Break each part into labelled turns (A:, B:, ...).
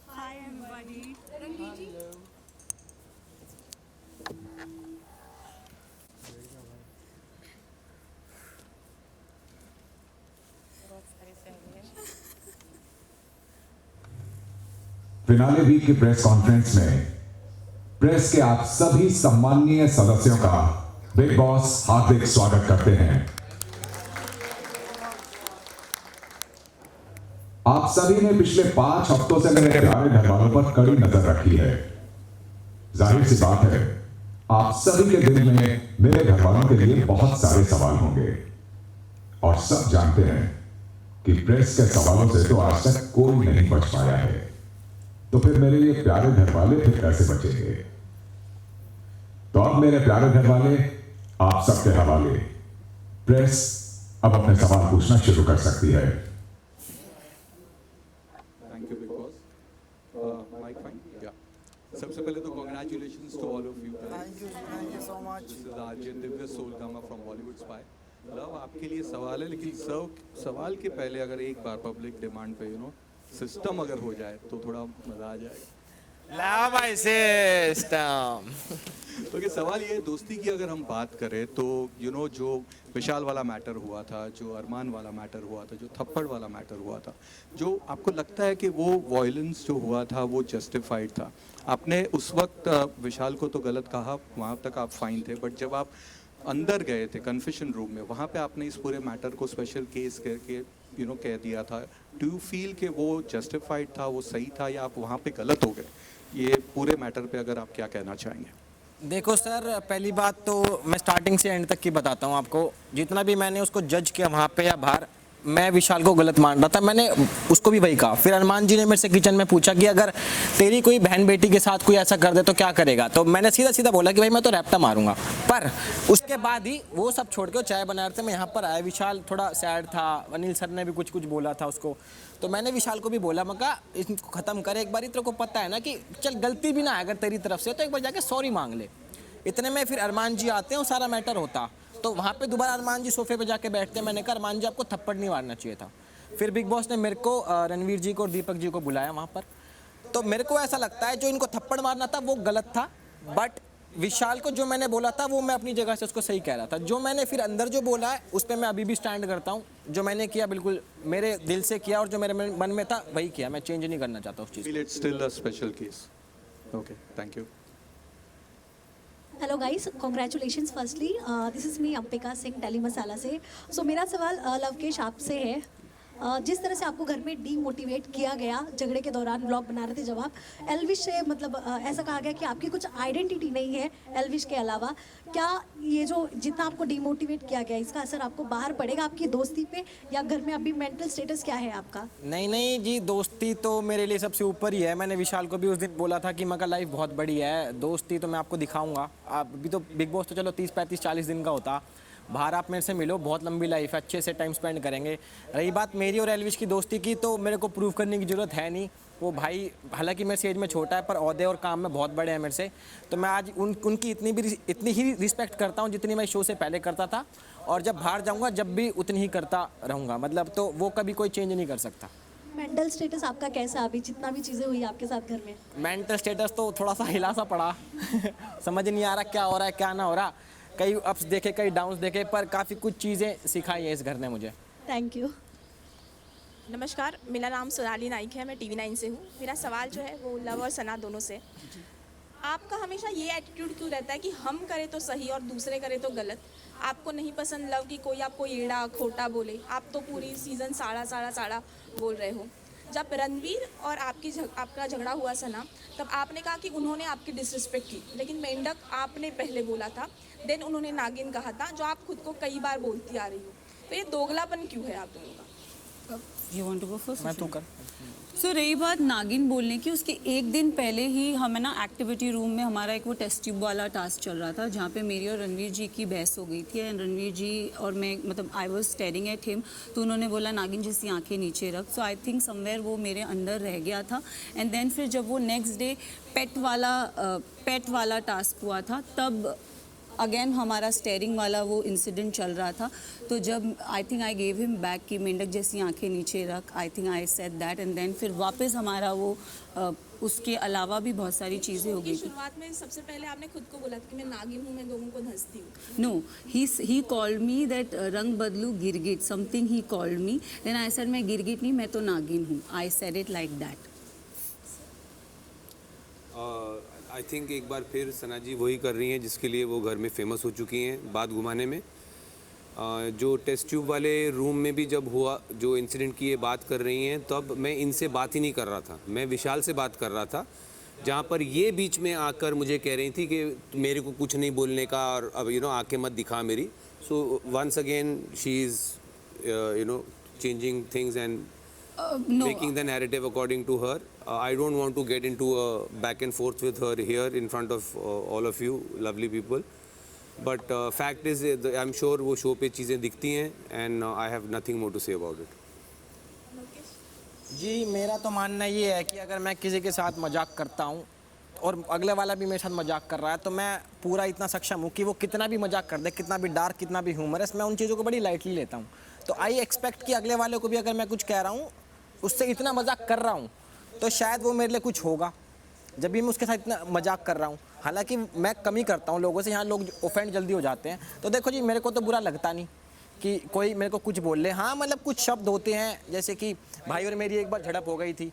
A: Hi everybody. Ranveer ji.
B: Finale week की press conference में press के आप सभी सम्माननीय सदस्यों का बिग बॉस हार्दिक स्वागत करते हैं। आप सभी ने पिछले 5 हफ्तों से मेरे प्यारे घर वालों पर कड़ी नजर रखी है। जाहिर सी बात है, आप सभी के दिल में मेरे घर वालों के लिए बहुत सारे सवाल होंगे और सब जानते हैं कि प्रेस के सवालों से तो आज तक कोई नहीं बच पाया है, तो फिर मेरे ये प्यारे घर वाले फिर कैसे बचेंगे? तो अब मेरे प्यारे घर वाले, आप सबके हवाले प्रेस अब अपने सवाल पूछना शुरू कर सकती है।
C: Thank you big boss. Mic fine या सबसे पहले तो congratulations to all of you.
D: Thank you so much.
C: This is Aryan Divya Solgama from Bollywood spy. Love आपके लिए सवाल है, लेकिन सवाल के पहले अगर एक बार पब्लिक डिमांड पे सिस्टम अगर हो जाए तो थोड़ा मजा आ जाएगा।
D: ला भाई सिस्टम।
C: ओके, सवाल ये है, दोस्ती की अगर हम बात करें तो जो विशाल वाला मैटर हुआ था, जो अरमान वाला मैटर हुआ था, जो थप्पड़ वाला मैटर हुआ था, जो आपको लगता है कि वो वायलेंस जो हुआ था वो जस्टिफाइड था? आपने उस वक्त विशाल को तो गलत कहा, वहाँ तक आप फाइन थे, बट जब आप अंदर गए थे कन्फेशन रूम में, वहाँ पे आपने इस पूरे मैटर को स्पेशल केस करके कह दिया था। डू यू फील कि वो जस्टिफाइड था, वो सही था, या आप वहाँ पे गलत हो गए? ये पूरे मैटर पे अगर आप क्या कहना चाहेंगे?
D: देखो सर, पहली बात तो मैं स्टार्टिंग से एंड तक की बताता हूँ आपको। जितना भी मैंने उसको जज किया वहाँ पे या बाहर, मैं विशाल को गलत मान रहा था, मैंने उसको भी वही कहा। फिर अरमान जी ने मेरे से किचन में पूछा कि अगर तेरी कोई बहन बेटी के साथ कोई ऐसा कर दे तो क्या करेगा, तो मैंने सीधा सीधा बोला कि भाई मैं तो रैप्टा मारूंगा। पर उसके बाद ही वो सब छोड़ के वो चाय बना रहे थे, मैं यहाँ पर आया। विशाल थोड़ा सैड था, अनिल सर ने भी कुछ कुछ बोला था उसको, तो मैंने विशाल को भी बोला, मैं कहा इसको ख़त्म करे एक बार, तेरे को पता है ना कि चल गलती भी ना है अगर तेरी तरफ से तो एक बार जाके सॉरी मांग ले। इतने में फिर अरमान जी आते हैं और सारा मैटर होता, तो वहाँ पे दोबारा अरमान जी सोफे पे जाके बैठते हैं। मैंने कहा अरमान जी आपको थप्पड़ नहीं मारना चाहिए था। फिर बिग बॉस ने मेरे को रणवीर जी को और दीपक जी को बुलाया वहाँ पर, तो मेरे को ऐसा लगता है जो इनको थप्पड़ मारना था वो गलत था, बट विशाल को जो मैंने बोला था वो मैं अपनी जगह से उसको सही कह रहा था। जो मैंने फिर अंदर जो बोला है उस पर मैं अभी भी स्टैंड करता हूँ। जो मैंने किया बिल्कुल मेरे दिल से किया और जो मेरे मन में था वही किया, मैं चेंज नहीं करना चाहता उस चीज़ को।
C: It's still a special case. Okay, thank you.
E: Hello guys, congratulations firstly. This is me Ambika Singh Delhi masala से। सो मेरा सवाल लवकेश आपसे है। जिस तरह से आपको घर में डीमोटिवेट किया गया झगड़े के दौरान, ब्लॉग बना रहे थे जब आप एल्विश से, मतलब ऐसा कहा गया कि आपकी कुछ आइडेंटिटी नहीं है एल्विश के अलावा, क्या ये जो जितना आपको डीमोटिवेट किया गया इसका असर आपको बाहर पड़ेगा आपकी दोस्ती पे, या घर में अभी मेंटल स्टेटस क्या है आपका?
D: नहीं नहीं जी, दोस्ती तो मेरे लिए सबसे ऊपर ही है। मैंने विशाल को भी उस दिन बोला था कि मगर लाइफ बहुत बड़ी है, दोस्ती तो मैं आपको दिखाऊंगा। आप अभी तो बिग बॉस तो चलो 30-35-40 दिन का होता, बाहर आप मेरे से मिलो, बहुत लंबी लाइफ है, अच्छे से टाइम स्पेंड करेंगे। रही बात मेरी और एल्विश की दोस्ती की, तो मेरे को प्रूव करने की ज़रूरत है नहीं। वो भाई हालांकि मेरे से एज में छोटा है पर ओहदे और काम में बहुत बड़े हैं मेरे से, तो मैं आज उनकी इतनी ही रिस्पेक्ट करता हूँ जितनी मैं शो से पहले करता था, और जब बाहर जाऊँगा जब भी उतनी ही करता रहूँगा, मतलब तो वो कभी कोई चेंज नहीं कर सकता।
E: मेंटल स्टेटस आपका कैसा अभी, जितना भी चीज़ें हुई आपके साथ घर में?
D: मेंटल स्टेटस तो थोड़ा सा हिला सा पड़ा समझ नहीं आ रहा क्या हो रहा है क्या ना हो रहा, कई अप्स देखे कई डाउन्स देखे, पर काफ़ी कुछ चीज़ें सिखाई हैं इस घर ने मुझे।
E: Thank you.
F: नमस्कार, मेरा नाम सोनाली नाइक है, मैं TV 9 से हूँ। मेरा सवाल जो है वो लव और सना दोनों से। आपका हमेशा ये एटीट्यूड क्यों रहता है कि हम करें तो सही और दूसरे करें तो गलत? आपको नहीं पसंद लव की कोई आपको एड़ा खोटा बोले? आप तो पूरी सीज़न साड़ा साड़ा साड़ा बोल रहे हो। जब रणवीर और आपका झगड़ा हुआ सना, तब आपने कहा कि उन्होंने आपकी डिसरिस्पेक्ट की, लेकिन मेंढक आपने पहले बोला था, देन उन्होंने नागिन कहा था, जो आप खुद को कई बार बोलती आ रही हो। तो ये दोगलापन क्यों है आप दोनों का?
A: You want to go first?
D: मैं तो कर
A: सो रही बात नागिन बोलने की, उसके एक दिन पहले ही हमें ना एक्टिविटी रूम में हमारा एक वो टेस्ट ट्यूब वाला टास्क चल रहा था, जहाँ पे मेरी और रणवीर जी की बहस हो गई थी। एंड रणवीर जी और मैं, मतलब I was staring at him, तो उन्होंने बोला नागिन जैसी आंखें नीचे रख। सो आई थिंक समवेयर वो मेरे अंदर रह गया था। एंड देन फिर जब वो नेक्स्ट डे पेट वाला टास्क हुआ था, तब अगेन हमारा स्टेयरिंग वाला वो इंसिडेंट चल रहा था, तो जब I think I gave him back की मेंढक जैसी आंखें नीचे रख, I think I said that, and then फिर वापस हमारा वो उसके अलावा भी बहुत सारी चीज़ें हो गई थी.
F: शुरुआत में सबसे पहले आपने खुद को बोला था कि मैं नागिन हूँ, मैं लोगों को धंसती हूँ.
A: No, he called me that रंग बदलू गिरगिट, something he called me. Then I said मैं गिरगिट नहीं, मैं तो नागिन हूँ. I said it like that.
G: I think एक बार फिर सना जी वही कर रही हैं जिसके लिए वो घर में फेमस हो चुकी हैं, बात घुमाने में. जो टेस्ट ट्यूब वाले रूम में भी जब हुआ, जो इंसिडेंट की ये बात कर रही हैं, तब मैं इनसे बात ही नहीं कर रहा था, मैं विशाल से बात कर रहा था, जहाँ पर ये बीच में आकर मुझे कह रही थी कि मेरे को कुछ नहीं बोलने का और अब आंखें मत दिखा मेरी. So once again she is changing things and
A: No,
G: making the narrative according to her. I don't want to get into a back and forth with her here in front of all of you lovely people. But fact is, I'm sure वो show पे चीज़ें दिखती हैं and I have nothing more to say about it.
D: जी मेरा तो मानना ये है कि अगर मैं किसी के साथ मजाक करता हूँ और अगले वाला भी मेरे साथ मजाक कर रहा है, तो मैं पूरा इतना सक्षम हूँ कि वो कितना भी मजाक कर दे, कितना भी डार्क, कितना भी ह्यूमरस, मैं उन चीज़ों को बड़ी लाइटली लेता हूँ. तो आई एक्सपेक्ट कि अगले वाले को भी अगर मैं कुछ कह रहा हूँ, उससे इतना मजाक कर रहा हूँ, तो शायद वो मेरे लिए कुछ होगा जब भी मैं उसके साथ इतना मजाक कर रहा हूँ. हालांकि मैं कम ही करता हूँ लोगों से, यहाँ लोग ऑफेंड जल्दी हो जाते हैं. तो देखो जी, मेरे को तो बुरा लगता नहीं कि कोई मेरे को कुछ बोल ले. हाँ मतलब कुछ शब्द होते हैं, जैसे कि भाई और मेरी एक बार झड़प हो गई थी,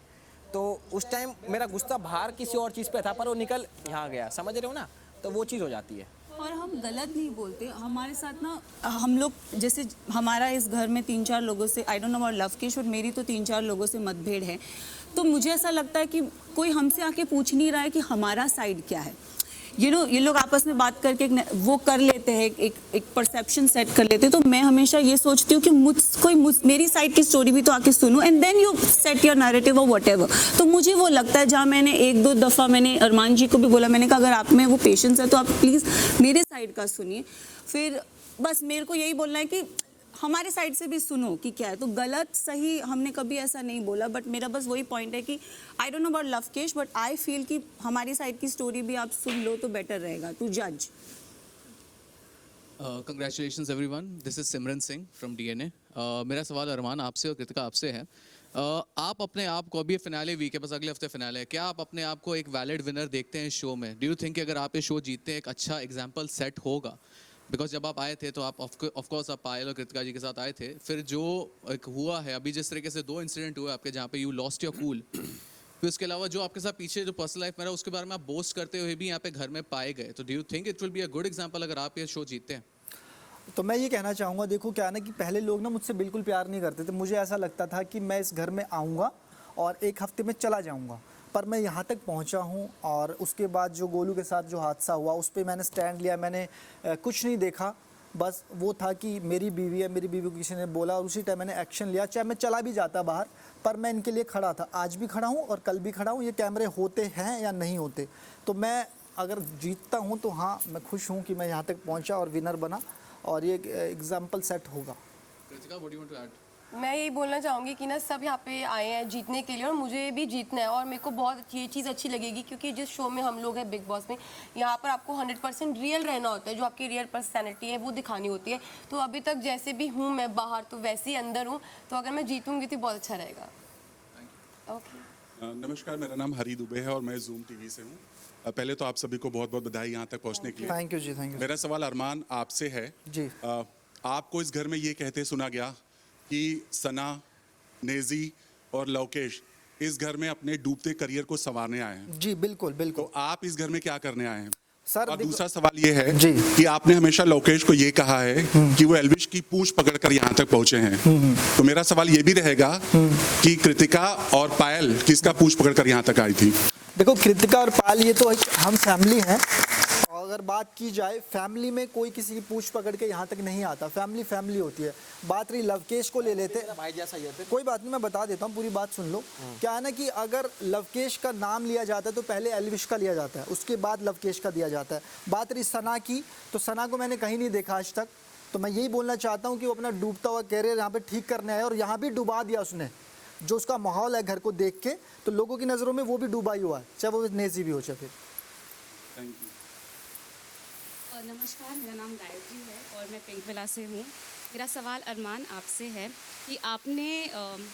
D: तो उस टाइम मेरा गुस्सा बाहर किसी और चीज़ पे था, पर वो निकल यहाँ गया, समझ रहे हो ना, तो वो चीज़ हो जाती है.
A: और हम गलत नहीं बोलते. हमारे साथ ना हम लोग जैसे हमारा इस घर में 3-4 लोगों से, I don't know about Lavkesh, और मेरी तो 3-4 लोगों से मतभेद है. तो मुझे ऐसा लगता है कि कोई हमसे आके पूछ नहीं रहा है कि हमारा साइड क्या है. ये लोग आपस में बात करके वो कर लेते हैं, एक परसेप्शन सेट कर लेते हैं. तो मैं हमेशा ये सोचती हूँ कि मेरी साइड की स्टोरी भी तो आके सुनो, and then you set your narrative और व्हाटएवर. तो मुझे वो लगता है, जहाँ मैंने 1-2 दफ़ा मैंने अरमान जी को भी बोला, मैंने कहा अगर आप में वो पेशेंस है तो आप प्लीज़ मेरे साइड का सुनिए. फिर बस मेरे को यही बोलना है कि हमारे साइड से भी सुनो कि क्या है. तो गलत सही हमने कभी ऐसा नहीं बोला, बट मेरा बस वही पॉइंट है कि I don't know about Lavkesh, but I feel कि हमारी साइड की स्टोरी भी आप सुन लो तो बेटर रहेगा टू जज.
H: Congratulations everyone, this is Simran Singh from DNA. मेरा सवाल अरमान आपसे और कृतिका आपसे है. आप अपने आप को, अभी फिनाले वीक है, बस अगले हफ्ते फिनाले है, क्या आप अपने आप को एक वैलिड विनर देखते हैं इस शो में? डू यू थिंक अगर आप ये शो जीतते हैं एक अच्छा एग्जाम्पल सेट होगा? बिकॉज जब आप आए थे तो आप ऑफकोर्स आप पायल और कृतिका जी के साथ आए थे, फिर जो एक हुआ है अभी, जिस तरीके से 2 इंसिडेंट हुए आपके जहाँ पे यू लॉस्ट योर कूल, फिर उसके अलावा जो आपके साथ पीछे जो पर्सनल लाइफ में रहा उसके बारे में आप बोस्ट करते हुए भी यहाँ पे घर में पाए गए, तो do you think it will be a good example अगर आप ये शो जीतते हैं?
I: तो मैं ये कहना चाहूँगा, देखो क्या है ना कि पहले लोग ना मुझसे बिल्कुल प्यार नहीं करते थे. मुझे ऐसा लगता था कि मैं इस घर में आऊँगा और 1 हफ्ते में चला जाऊँगा, पर मैं यहाँ तक पहुँचा हूँ. और उसके बाद जो गोलू के साथ जो हादसा हुआ, उस पर मैंने स्टैंड लिया, मैंने कुछ नहीं देखा. बस वो था कि मेरी बीवी है, मेरी बीवी को किसी ने बोला और उसी टाइम मैंने एक्शन लिया. चाहे मैं चला भी जाता बाहर, पर मैं इनके लिए खड़ा था. आज भी खड़ा हूँ और कल भी खड़ा हूँ. ये कैमरे होते हैं या नहीं होते, तो मैं अगर जीतता हूँ तो हाँ, मैं खुश हूँ कि मैं यहाँ तक पहुँचा और विनर बना, और ये एग्जाम्पल सेट होगा.
H: Kritika, what do you want to add?
J: मैं यही बोलना चाहूँगी कि ना सब यहाँ पे आए हैं जीतने के लिए, और मुझे भी जीतना है. और मेरे को बहुत ये चीज़ अच्छी लगेगी क्योंकि जिस शो में हम लोग हैं बिग बॉस में, यहाँ पर आपको 100% रियल रहना होता है. जो आपकी रियल पर्सनैलिटी है वो दिखानी होती है. तो अभी तक जैसे भी हूँ मैं बाहर, तो वैसे ही अंदर हूँ. तो अगर मैं जीतूँगी तो बहुत अच्छा रहेगा. ओके.
K: नमस्कार, मेरा नाम हरी दुबे है और मैं जूम टीवी से हूँ. पहले तो आप सभी को बहुत बहुत बधाई यहाँ तक पहुँचने के लिए.
I: Thank you ji, thank you.
K: मेरा सवाल अरमान आपसे है
I: जी.
K: आपको इस घर में ये कहते सुना गया कि सना, नेजी और लवकेश इस घर में अपने डूबते करियर को संवारने आए हैं.
I: जी बिल्कुल बिल्कुल.
K: तो आप इस घर में क्या करने आए हैं?
I: सर
K: और दूसरा सवाल ये है
I: जी.
K: कि आपने हमेशा लवकेश को ये कहा है कि वो एल्विश की पूंछ पकड़कर यहाँ तक पहुंचे हैं. तो मेरा सवाल ये भी रहेगा कि कृतिका और पायल किसका पूंछ पकड़कर यहाँ तक आई थी?
I: देखो, कृतिका और पायल ये तो हम फैमिली हैं. अगर बात की जाए, फैमिली में कोई किसी की पूंछ पकड़ के यहाँ तक नहीं आता. फैमिली फैमिली होती है. बात रही लवकेश को ले लेते,
D: भाई जैसा ही है.
I: कोई बात नहीं, मैं बता देता हूँ, पूरी बात सुन लो. क्या है ना कि अगर लवकेश का नाम लिया जाता है तो पहले एल्विश का लिया जाता है, उसके बाद लवकेश का दिया जाता है. बात रही सना की, तो सना को मैंने कहीं नहीं देखा आज तक. तो मैं यही बोलना चाहता हूँ कि वो अपना डूबता हुआ कैरियर यहाँ पे ठीक करने आया, और यहाँ भी डुबा दिया उसने. जो उसका माहौल है घर को देख के, तो लोगों की नज़रों में वो भी डूबा ही हुआ है, चाहे वो नेजी भी हो. चाहे
K: थैंक यू.
L: नमस्कार, मेरा नाम गायत्री है और मैं पिंक विला से हूँ। मेरा सवाल अरमान आपसे है कि आपने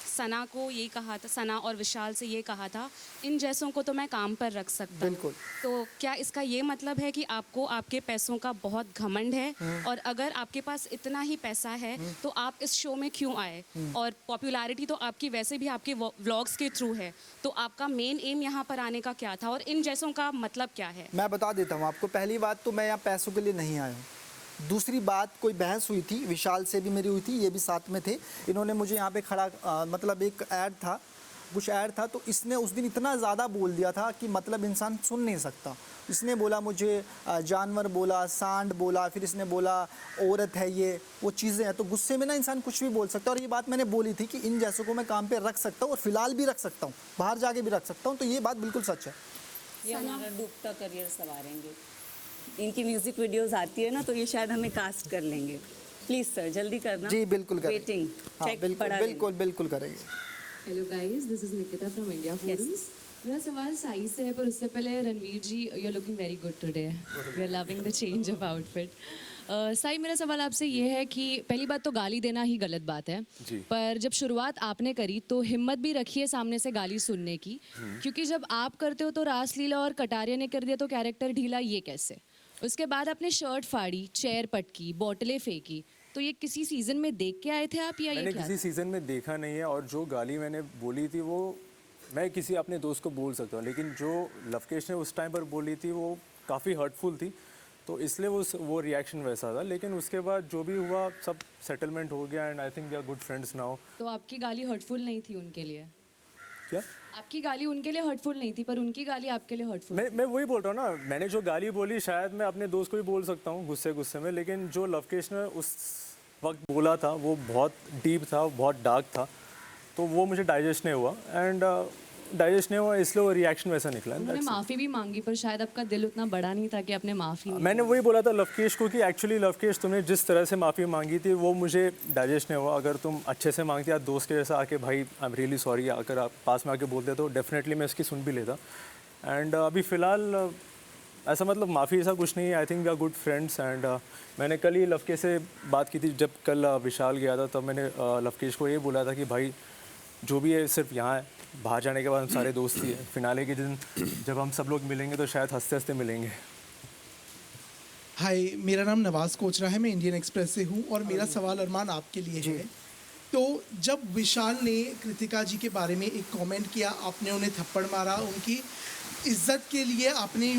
L: सना को ये कहा था, सना और विशाल से ये कहा था, इन जैसों को तो मैं काम पर रख सकता हूँ।
I: बिल्कुल।
L: तो क्या इसका ये मतलब है कि आपको आपके पैसों का बहुत घमंड है? और अगर आपके पास इतना ही पैसा है तो आप इस शो में क्यों आए? और पॉपुलैरिटी तो आपकी वैसे भी आपके व्लॉग्स के थ्रू है, तो आपका मेन एम यहाँ पर आने का क्या था और इन जैसों का मतलब क्या है?
I: मैं बता देता हूँ आपको। पहली बात तो मैं यहाँ पैसों के लिए नहीं आया हूँ। दूसरी बात, कोई बहस हुई थी, विशाल से भी मेरी हुई थी, ये भी साथ में थे। इन्होंने मुझे यहाँ पे खड़ा मतलब एक ऐड था, कुछ ऐड था, तो इसने उस दिन इतना ज़्यादा बोल दिया था कि मतलब इंसान सुन नहीं सकता। इसने बोला मुझे जानवर बोला, सांड बोला, फिर इसने बोला औरत है, ये वो चीज़ें हैं। तो गुस्से में ना इंसान कुछ भी बोल सकता है। और ये बात मैंने बोली थी कि इन जैसों को मैं काम पे रख सकता हूँ और फिलहाल भी रख सकता हूँ, बाहर जाके भी रख सकता हूँ। तो ये बात बिल्कुल सच है।
A: ये हमारा डूबता करियर संवारेंगे। इनकी म्यूजिक वीडियोस आती है ना, तो ये शायद हमें कास्ट कर लेंगे। प्लीज सर जल्दी करना।
I: जी बिल्कुल करेंगे।
A: वेटिंग
I: हाँ,
A: चेक
I: बिल्कुल
A: पढ़ा
I: बिल्कुल बिल्कुल करेंगे।
M: Hello guys, this is Nikita from India forums. मेरा सवाल साई से है, पर उससे पहले Ranveer ji, you are looking very good today. We are loving the change of outfit. Sai, मेरा सवाल आपसे ये है कि पहली बात तो गाली देना ही गलत बात है, पर जब शुरुआत आपने करी तो हिम्मत भी रखी है सामने से गाली सुनने की, क्योंकि जब आप करते हो तो रासलीला और कटारिया ने कर दिया तो कैरेक्टर ढीला, ये कैसे? उसके बाद आपने शर्ट फाड़ी, चेयर पटकी, बोतलें फेंकी, तो ये किसी सीजन में देख के आए थे आप या
N: मैंने
M: ये क्या
N: किसी सीजन में देखा नहीं है। और जो गाली मैंने बोली थी वो मैं किसी अपने दोस्त को बोल सकता हूँ, लेकिन जो लवकेश ने उस टाइम पर बोली थी वो काफ़ी हर्टफुल थी, तो इसलिए वो रिएक्शन वैसा था। लेकिन उसके बाद जो भी हुआ सब सेटलमेंट हो गया and I think we are good friends now.
M: तो आपकी गाली हर्टफुल नहीं थी उनके लिए?
N: क्या?
M: आपकी गाली उनके लिए हर्टफुल नहीं थी, पर उनकी गाली आपके लिए हर्टफुल?
N: मैं वही बोल रहा हूँ ना, मैंने जो गाली बोली शायद मैं अपने दोस्त को भी बोल सकता हूँ गुस्से में, लेकिन जो लवकेश ने उस वक्त बोला था वो बहुत डीप था, बहुत डार्क था, तो वो मुझे डाइजेस्ट नहीं हुआ एंड डाइजेस्ट नहीं हुआ, इसलिए वो रिएक्शन वैसा निकला।
M: उन्होंने माफ़ी भी मांगी, पर शायद आपका दिल उतना बड़ा नहीं था कि आपने माफ़ी नहीं
N: मैंने वही बोला था लवकेश को कि एक्चुअली लवकेश तुमने जिस तरह से माफ़ी मांगी थी वो मुझे डाइजेस्ट नहीं हुआ। अगर तुम अच्छे से मांगती या दोस्त के जैसा आके भाई आई एम रियली सॉरी अगर आप पास में आके बोलते तो डेफिनेटली मैं इसकी सुन भी लेता। एंड अभी फ़िलहाल ऐसा मतलब माफ़ी ऐसा कुछ नहीं है। I think we are good friends and मैंने कल ही लवकेश से बात की थी, जब कल विशाल गया था तब मैंने लवकेश को ये बोला था कि भाई जो भी है सिर्फ यहाँ है, बाहर जाने के बाद हम सारे दोस्त ही हैं। फिनाले के दिन जब हम सब लोग मिलेंगे तो शायद हंसते हंसते मिलेंगे।
O: हाय, मेरा नाम नवाज़ कोचरा है, मैं इंडियन एक्सप्रेस से हूँ और मेरा सवाल अरमान आपके लिए है। तो जब विशाल ने कृतिका जी के बारे में एक कमेंट किया, आपने उन्हें थप्पड़ मारा, उनकी इज्जत के लिए आपने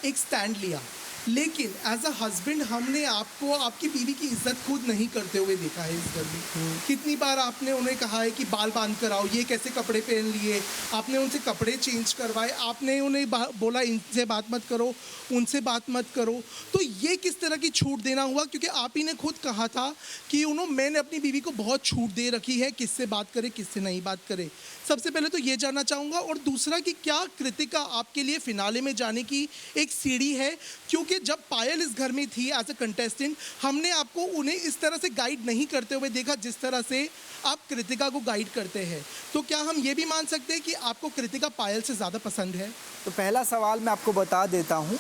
O: एक स्टैंड लिया, लेकिन एज अ हस्बैंड हमने आपको आपकी बीवी की इज्जत खुद नहीं करते हुए देखा है इस घर में। कितनी बार आपने उन्हें कहा है कि बाल बांध कर आओ, ये कैसे कपड़े पहन लिए, आपने उनसे कपड़े चेंज करवाए, आपने उन्हें बोला इनसे बात मत करो, उनसे बात मत करो। तो ये किस तरह की छूट देना हुआ? क्योंकि आप ही ने खुद कहा था कि मैंने अपनी बीवी को बहुत छूट दे रखी है, किससे बात करे किससे नहीं बात करे। सबसे पहले तो ये जानना चाहूँगा, और दूसरा कि क्या कृतिका आपके लिए फिनाले में जाने की एक सीढ़ी है? क्योंकि जब पायल इस घर में थी एज अ कंटेस्टेंट, हमने आपको उन्हें इस तरह से गाइड नहीं करते हुए देखा जिस तरह से आप कृतिका को गाइड करते हैं। तो क्या हम ये भी मान सकते हैं कि आपको कृतिका पायल से ज़्यादा पसंद है?
I: तो पहला सवाल मैं आपको बता देता हूँ,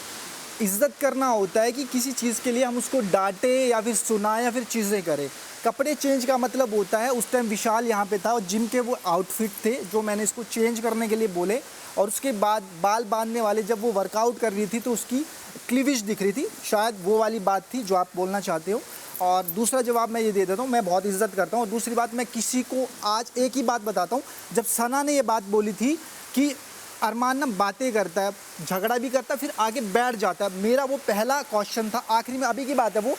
I: इज्जत करना होता है कि किसी चीज़ के लिए हम उसको डांटे या फिर सुनाए या फिर चीज़ें करें। कपड़े चेंज का मतलब होता है, उस टाइम विशाल यहाँ पे था और जिम के वो आउटफिट थे जो मैंने इसको चेंज करने के लिए बोले, और उसके बाद बाल बांधने वाले जब वो वर्कआउट कर रही थी तो उसकी क्लीविज दिख रही थी, शायद वो वाली बात थी जो आप बोलना चाहते हो। और दूसरा जवाब मैं ये दे देता हूँ, मैं बहुत इज्जत करता हूँ। और दूसरी बात, मैं किसी को आज एक ही बात बताता हूँ, जब सना ने ये बात बोली थी कि अरमान ना बातें करता है, झगड़ा भी करता है, फिर आगे बैठ जाता है, मेरा वो पहला क्वेश्चन था। आखिरी में अभी की बात है वो,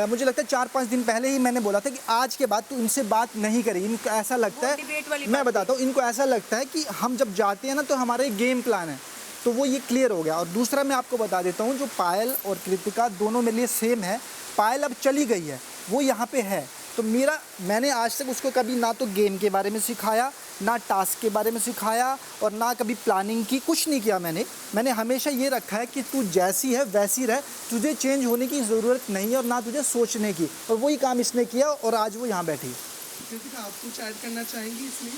I: मुझे लगता है 4-5 दिन पहले ही मैंने बोला था कि आज के बाद तो इनसे बात नहीं करेगी। इनको ऐसा लगता है, मैं बताता हूँ, इनको ऐसा लगता है कि हम जब जाते हैं ना तो हमारा एक गेम प्लान है, तो वो ये क्लियर हो गया। और दूसरा मैं आपको बता देता हूँ, जो पायल और कृतिका दोनों मेरे लिए सेम है। पायल अब चली गई है, वो यहाँ पे है, तो मैंने आज तक उसको कभी ना तो गेम के बारे में सिखाया, ना टास्क के बारे में सिखाया, और ना कभी प्लानिंग की, कुछ नहीं किया मैंने हमेशा ये रखा है कि तू जैसी है वैसी रह, तुझे चेंज होने की ज़रूरत नहीं है और ना तुझे सोचने की। और वही काम इसने किया और आज वो यहाँ बैठी है।
O: कृतिका, आप कुछ ऐड करना चाहेंगी इसमें?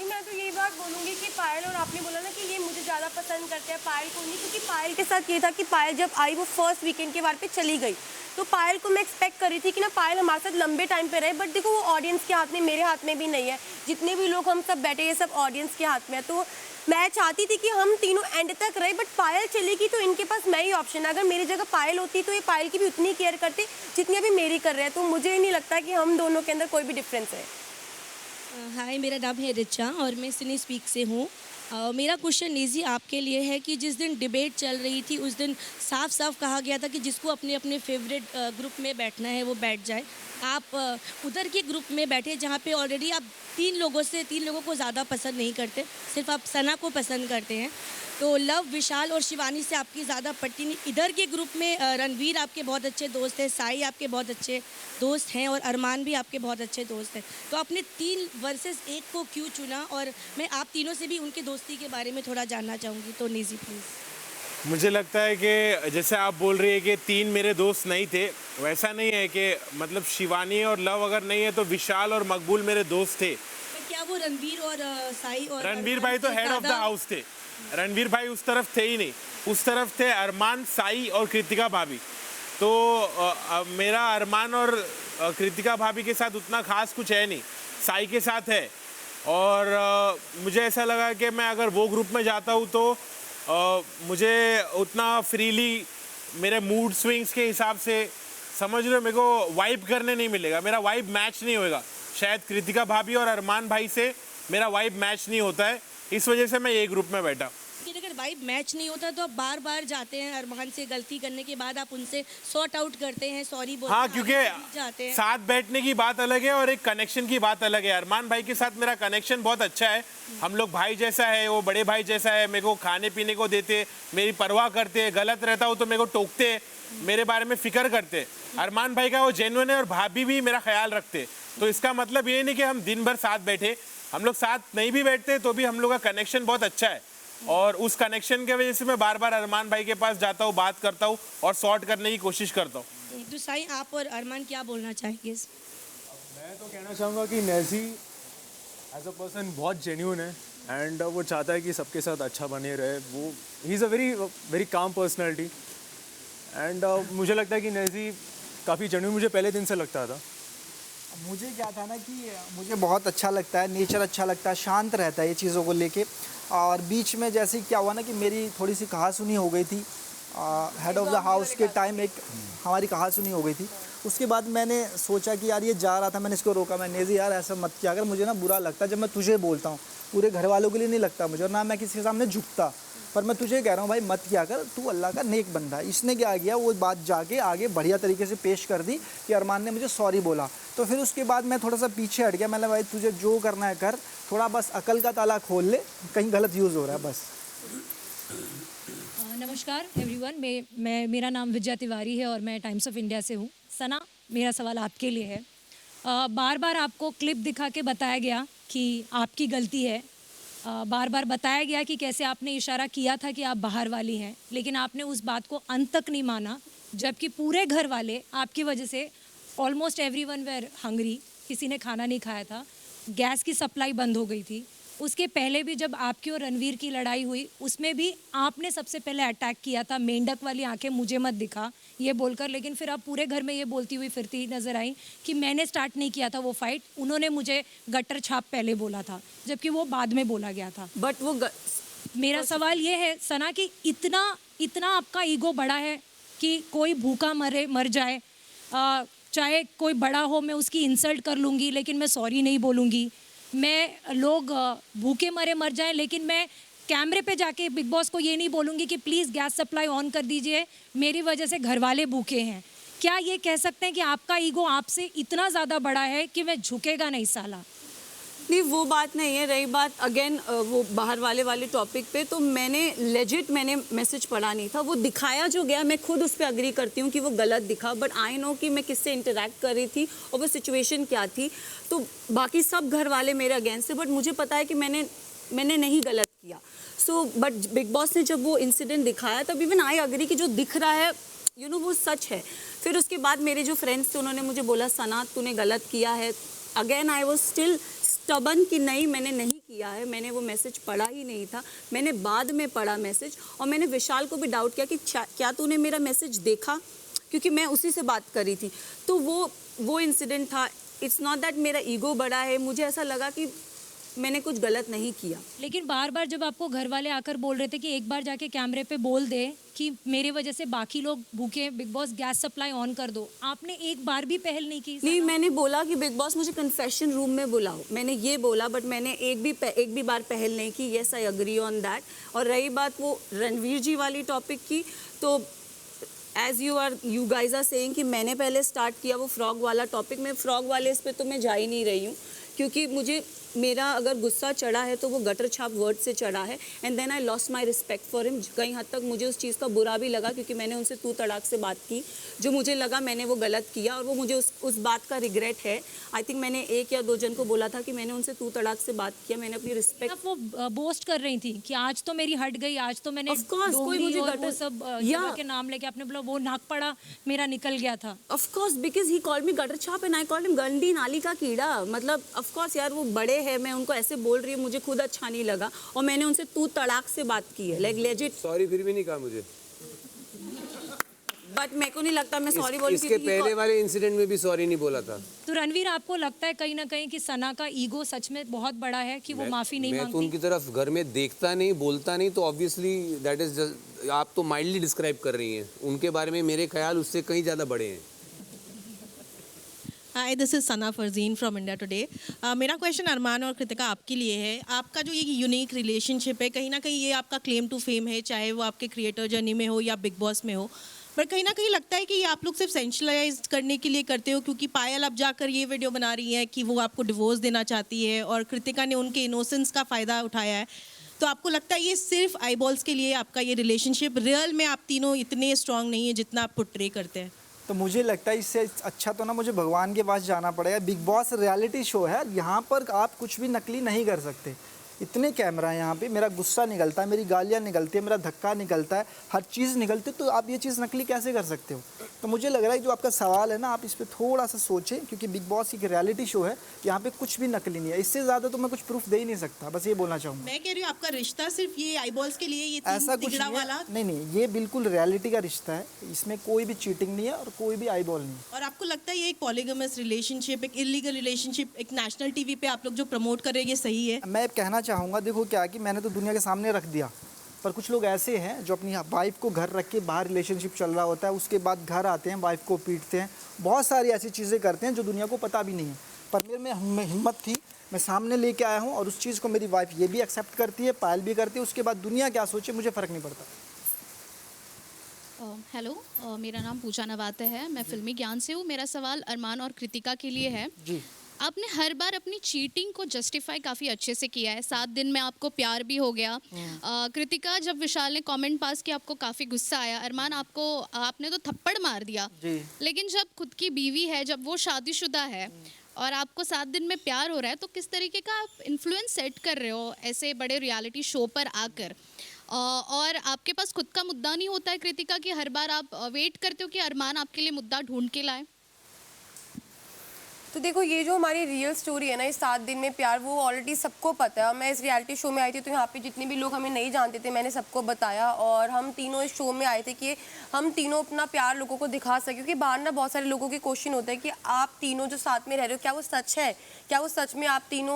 J: मैं मैं तो यही बात बोलूँगी कि पायल, और आपने बोला ना कि ये मुझे ज़्यादा पसंद करते हैं, पायल को नहीं, क्योंकि पायल के साथ ये था कि पायल जब आई वो फर्स्ट वीकेंड के बार पे चली गई, तो पायल को मैं एक्सपेक्ट कर रही थी कि ना पायल हमारे साथ लंबे टाइम पे रहे, बट देखो वो ऑडियंस के हाथ में, मेरे हाथ में भी नहीं है, जितने भी लोग हम सब बैठे ये सब ऑडियंस के हाथ में है। तो मैं चाहती थी कि हम तीनों एंड तक रहे, बट पायल चलेगी तो इनके पास मैं ही ऑप्शन है। अगर मेरी जगह पायल होती तो ये पायल की भी उतनी केयर करते जितनी अभी मेरी कर रहे हैं, तो मुझे नहीं लगता कि हम दोनों के अंदर कोई भी डिफरेंस है।
P: हाय, मेरा नाम है रिचा और मैं सिनी स्पीक से हूँ। मेरा क्वेश्चन निजी आपके लिए है कि जिस दिन डिबेट चल रही थी उस दिन साफ साफ कहा गया था कि जिसको अपने अपने फेवरेट ग्रुप में बैठना है वो बैठ जाए। आप उधर के ग्रुप में बैठे जहाँ पे ऑलरेडी आप तीन लोगों को ज़्यादा पसंद नहीं करते, सिर्फ आप सना को पसंद करते हैं। तो लव, विशाल और शिवानी से आपकी ज़्यादा पड़ती नहीं। इधर के ग्रुप में रणवीर आपके बहुत अच्छे दोस्त हैं, साई आपके बहुत अच्छे दोस्त हैं और अरमान भी आपके बहुत अच्छे दोस्त हैं। तो आपने 3 वर्सेस 1 को क्यों चुना? और मैं आप तीनों से भी उनकी दोस्ती के बारे में थोड़ा जानना चाहूँगी, तो निजी प्लीज़।
Q: मुझे लगता है कि जैसे आप बोल रही है कि 3 मेरे दोस्त नहीं थे, वैसा नहीं है कि मतलब शिवानी और लव अगर नहीं है तो विशाल और मकबूल मेरे दोस्त थे।
P: क्या वो रणवीर और साई और
Q: रणवीर भाई तो हेड ऑफ द हाउस थे, रणवीर भाई उस तरफ थे ही नहीं, उस तरफ थे अरमान, साई और कृतिका भाभी। तो मेरा अरमान और कृतिका भाभी के साथ उतना खास कुछ है नहीं, साई के साथ है। और मुझे ऐसा लगा कि मैं अगर वो ग्रुप में जाता हूँ तो मुझे उतना फ्रीली मेरे मूड स्विंग्स के हिसाब से, समझ रहे हो, मेरे को वाइब करने नहीं मिलेगा, मेरा वाइब मैच नहीं होएगा। शायद कृतिका भाभी और अरमान भाई से मेरा वाइब मैच नहीं होता है, इस वजह से मैं ये ग्रुप में बैठा।
P: लेकिन अगर वाइब मैच नहीं होता तो आप बार बार जाते हैं, अरमान से गलती करने के बाद आप उनसे सॉर्ट आउट करते हैं, सॉरी बोलते हैं।
Q: हाँ, क्योंकि साथ बैठने की बात अलग है और एक कनेक्शन की बात अलग है। अरमान भाई के साथ मेरा कनेक्शन बहुत अच्छा है, हम लोग भाई जैसा है, वो बड़े भाई जैसा है, मेरे को खाने पीने को देते, मेरी परवाह करते, गलत रहता हूँ तो मेरे को टोकते, मेरे बारे में फिक्र करते। अरमान भाई का वो जेन्युइन है और भाभी भी मेरा ख्याल रखते। तो इसका मतलब ये नहीं कि हम दिन भर साथ बैठे, हम लोग साथ नहीं भी बैठते तो भी हम लोग का कनेक्शन बहुत अच्छा है, और उस कनेक्शन की वजह से मैं बार बार अरमान भाई के पास जाता हूँ, बात करता हूँ और सॉर्ट करने की कोशिश करता हूँ।
P: तो साई, आप और अरमान क्या बोलना चाहेंगे?
N: मैं तो कहना चाहूँगा कि नेजी एज अ पर्सन बहुत जेन्यून है एंड वो चाहता है कि सबके साथ अच्छा बने रहे। वो he is a very calm personality and मुझे लगता है कि नेजी काफ़ी जेन्यून मुझे पहले दिन से लगता था।
I: मुझे क्या था ना कि मुझे बहुत अच्छा लगता है, नेचर अच्छा लगता है, शांत रहता है ये चीज़ों को लेके। और बीच में जैसे क्या हुआ ना कि मेरी थोड़ी सी कहासुनी हो गई थी, हेड ऑफ़ द हाउस के टाइम एक हमारी कहासुनी हो गई थी। उसके बाद मैंने सोचा कि यार ये जा रहा था, मैंने इसको रोका, मैं नेजी यार ऐसा मत किया, अगर मुझे ना बुरा लगता जब मैं तुझे बोलता हूँ, पूरे घर वालों के लिए नहीं लगता मुझे, और ना मैं किसी के सामने झुकता, पर मैं तुझे कह रहा हूँ भाई मत किया कर, तू अल्लाह का नेक बंदा है। इसने क्या किया, वो बात जाके आगे बढ़िया तरीके से पेश कर दी कि अरमान ने मुझे सॉरी बोला। तो फिर उसके बाद मैं थोड़ा सा पीछे हट गया, मैंने भाई तुझे जो करना है कर, थोड़ा बस अकल का ताला खोल ले, कहीं गलत यूज़ हो रहा है बस।
R: नमस्कार एवरीवन, मेरा नाम विजय तिवारी है और मैं टाइम्स ऑफ इंडिया से हूँ। सना, मेरा सवाल आपके लिए है। बार बार आपको क्लिप दिखा के बताया गया कि आपकी गलती है, बार बार बताया गया कि कैसे आपने इशारा किया था कि आप बाहर वाली हैं, लेकिन आपने उस बात को अंत तक नहीं माना, जबकि पूरे घर वाले आपकी वजह से ऑलमोस्ट एवरीवन वेर हंग्री, किसी ने खाना नहीं खाया था, गैस की सप्लाई बंद हो गई थी। उसके पहले भी जब आपकी और रणवीर की लड़ाई हुई, उसमें भी आपने सबसे पहले अटैक किया था, मेंढक वाली आंखें मुझे मत दिखा ये बोलकर, लेकिन फिर आप पूरे घर में ये बोलती हुई फिरती नज़र आई कि मैंने स्टार्ट नहीं किया था वो फाइट, उन्होंने मुझे गटर छाप पहले बोला था, जबकि वो बाद में बोला गया था।
A: बट वो
R: मेरा सवाल ये है सना कि इतना आपका ईगो बड़ा है कि कोई भूखा मर जाए, चाहे कोई बड़ा हो, मैं उसकी इंसल्ट कर लूँगी लेकिन मैं सॉरी नहीं बोलूँगी, मैं लोग भूखे मर जाएं लेकिन मैं कैमरे पे जाके बिग बॉस को ये नहीं बोलूँगी कि प्लीज़ गैस सप्लाई ऑन कर दीजिए, मेरी वजह से घर वाले भूखे हैं। क्या ये कह सकते हैं कि आपका ईगो आपसे इतना ज़्यादा बड़ा है कि मैं झुकेगा नहीं साला?
A: नहीं, वो बात नहीं है। रही बात अगेन वो बाहर वाले टॉपिक पे, तो मैंने मैसेज पढ़ा नहीं था, वो दिखाया जो गया, मैं खुद उस पर अग्री करती हूँ कि वो गलत दिखा, बट आई नो कि मैं किससे इंटरेक्ट कर रही थी और वो सिचुएशन क्या थी। तो बाकी सब घर वाले मेरे अगेंस्ट थे, बट मुझे पता है कि मैंने नहीं गलत किया। सो बट बिग बॉस ने जब वो इंसिडेंट दिखाया तब इवन आई अग्री कि जो दिख रहा है वो सच है। फिर उसके बाद मेरे जो फ्रेंड्स थे उन्होंने मुझे बोला सना तूने गलत किया है। Again I was still stubborn कि नहीं, मैंने नहीं किया। किया है, मैंने वो मैसेज पढ़ा ही नहीं था। मैंने बाद में पढ़ा मैसेज और मैंने विशाल को भी डाउट किया कि क्या तूने मेरा मैसेज देखा, क्योंकि मैं उसी से बात करी थी। तो वो इंसिडेंट था। इट्स नॉट दैट मेरा ईगो बड़ा है, मुझे ऐसा लगा कि मैंने कुछ गलत नहीं किया।
R: लेकिन बार बार जब आपको घर वाले आकर बोल रहे थे कि एक बार जाके कैमरे पे बोल दे कि मेरे वजह से बाकी लोग भूखे हैं, big boss gas supply on कर दो, आपने एक बार भी पहल नहीं की?
A: नहीं, मैंने बोला कि बिग बॉस मुझे कन्फेशन रूम में बुलाओ, मैंने ये बोला, बट मैंने एक भी बार पहल नहीं की। Yes, I agree on that. और रही बात वो रणवीर जी वाली टॉपिक की, तो as you guys are saying कि मैंने पहले स्टार्ट किया वो फ्रॉग वाला टॉपिक। मैं फ्रॉग वाले इस पे तो मैं जा ही नहीं रही हूँ, क्योंकि मुझे मेरा अगर गुस्सा चढ़ा है तो वो गटर छाप वर्ड से चढ़ा है। And then I lost my respect for him. कहीं हद तक मुझे उस चीज़ का बुरा भी लगा, क्योंकि मैंने उनसे तू तड़ाक से बात की, जो मुझे लगा मैंने वो गलत किया, और वो मुझे उस बात का रिग्रेट है। आई थिंक मैंने 1 या 2 जन को बोला था कि मैंने उनसे तू तड़ाक से बात किया, मैंने अपनी रिस्पेक्ट।
R: वो बोस्ट कर रही थी कि आज तो मेरी हट गई, आज तो मैंने
A: Of course, कोई मुझे
R: और वो
A: गटर
R: सब
A: या
R: जगह के नाम लेके आपने बोला वो नाक पड़ा मेरा निकल गया था।
A: Of course, because he called me gutter छाप एंड आई कॉल्ड हिम गंदी नाली का कीड़ा। मतलब ऑफ कोर्स यार, वो बड़े हैं, मैं उनको ऐसे बोल रही हूँ, मुझे खुद अच्छा नहीं लगा, और मैंने उनसे तू तड़ाक से बात की है, लाइक लेजिट।
G: सॉरी फिर भी नहीं कहा मुझे,
A: बट मेरे को नहीं लगता मैं सॉरी बोल।
G: इसके पहले वाले इंसिडेंट में भी सॉरी नहीं बोला था।
R: तो रणवीर, आपको लगता है कहीं ना कहीं कि सना का ईगो सच में बहुत बड़ा है कि वो माफी नहीं
G: मैं तो
R: मांगती?
G: उनकी तरफ घर में देखता नहीं, बोलता नहीं, तो ऑब्वियसली दैट इज, आप तो माइल्डली डिस्क्राइब कर रही हैं। उनके बारे में मेरे ख्याल उससे कहीं ज़्यादा बड़े हैं।
S: Hi, this is Sana Farzeen from India today. मेरा क्वेश्चन अरमान और कृतिका आपके लिए है। आपका जो ये यूनिक रिलेशनशिप है, कहीं ना कहीं ये आपका क्लेम टू फेम है, चाहे वो आपके क्रिएटर जर्नी में हो या बिग बॉस में हो। पर कहीं ना कहीं लगता है कि ये आप लोग सिर्फ सेंशलाइज करने के लिए करते हो, क्योंकि पायल अब जाकर ये वीडियो बना रही है कि वो आपको डिवोर्स देना चाहती है, और कृतिका ने उनके इनोसेंस का फ़ायदा उठाया है। तो आपको लगता है ये सिर्फ आईबॉल्स के लिए आपका ये रिलेशनशिप, रियल में आप तीनों इतने स्ट्रांग नहीं है जितना आप पोर्ट्रे करते हैं?
I: तो मुझे लगता है इससे अच्छा तो ना मुझे भगवान के पास जाना पड़ेगा। बिग बॉस रियलिटी शो है, यहाँ पर आप कुछ भी नकली नहीं कर सकते। इतने कैमरा है यहाँ पे, मेरा गुस्सा निकलता है, मेरी गालियाँ निकलती है, मेरा धक्का निकलता है, हर चीज़ निकलती है, तो आप ये चीज़ नकली कैसे कर सकते हो? तो मुझे लग रहा है जो आपका सवाल है ना, आप इस पर थोड़ा सा सोचें, क्योंकि बिग बॉस एक रियलिटी शो है, यहाँ पे कुछ भी नकली नहीं है। इससे ज़्यादा तो मैं कुछ प्रूफ दे ही नहीं सकता, बस ये बोलना चाहूँगा।
S: मैं कह रही हूँ आपका रिश्ता सिर्फ ये आईबॉल्स के लिए, ये
I: ऐसा कुछ
S: तिगड़ा
I: नहीं है।
S: वाला?
I: नहीं, ये बिल्कुल रियलिटी का रिश्ता है, इसमें कोई भी चीटिंग नहीं है और कोई भी आईबॉल नहीं है।
S: और आपको लगता है ये एक पॉलीगमस रिलेशनशिप, एक इलीगल रिलेशनशिप, एक नेशनल टीवी पे आप लोग जो प्रमोट कर रहे हैं, ये सही है?
I: मैं कहना चाहूँगा, देखो क्या कि मैंने तो दुनिया के सामने रख दिया, पर कुछ लोग ऐसे हैं जो अपनी वाइफ को घर रख के बाहर रिलेशनशिप चल रहा होता है, उसके बाद घर आते हैं, वाइफ को पीटते हैं, बहुत सारी ऐसी चीज़ें करते हैं जो दुनिया को पता भी नहीं है। पर मेरे में हिम्मत थी, मैं सामने लेके आया हूँ, और उस चीज़ को मेरी वाइफ ये भी एक्सेप्ट करती है, पायल भी करती है। उसके बाद दुनिया क्या सोचे मुझे फ़र्क नहीं पड़ता।
T: हेलो, मेरा नाम पूजा नवाते है, मैं फिल्मी ज्ञान से हूँ। मेरा सवाल अरमान और कृतिका के लिए है।
I: जी,
T: आपने हर बार अपनी चीटिंग को जस्टिफाई काफ़ी अच्छे से किया है। 7 दिन में आपको प्यार भी हो गया। कृतिका, जब विशाल ने कमेंट पास किया आपको काफ़ी गुस्सा आया। अरमान, आपने तो थप्पड़ मार दिया। लेकिन जब खुद की बीवी है, जब वो शादीशुदा है और आपको 7 दिन में प्यार हो रहा है, तो किस तरीके का आप इन्फ्लुएंस सेट कर रहे हो ऐसे बड़े रियलिटी शो पर आकर? और आपके पास खुद का मुद्दा नहीं होता है कृतिका, कि हर बार आप वेट करते हो कि अरमान आपके लिए मुद्दा ढूंढ के लाए?
J: तो देखो, ये जो हमारी रियल स्टोरी है ना, इस 7 दिन में प्यार, वो ऑलरेडी सबको पता है। और मैं इस रियलिटी शो में आई थी, तो यहाँ पे जितने भी लोग हमें नहीं जानते थे, मैंने सबको बताया। और हम तीनों इस शो में आए थे कि हम तीनों अपना प्यार लोगों को दिखा सकें, क्योंकि बाहर ना बहुत सारे लोगों के क्वेश्चन होता है कि आप तीनों जो साथ में रह रहे हो, क्या वो सच है, क्या वो सच में आप तीनों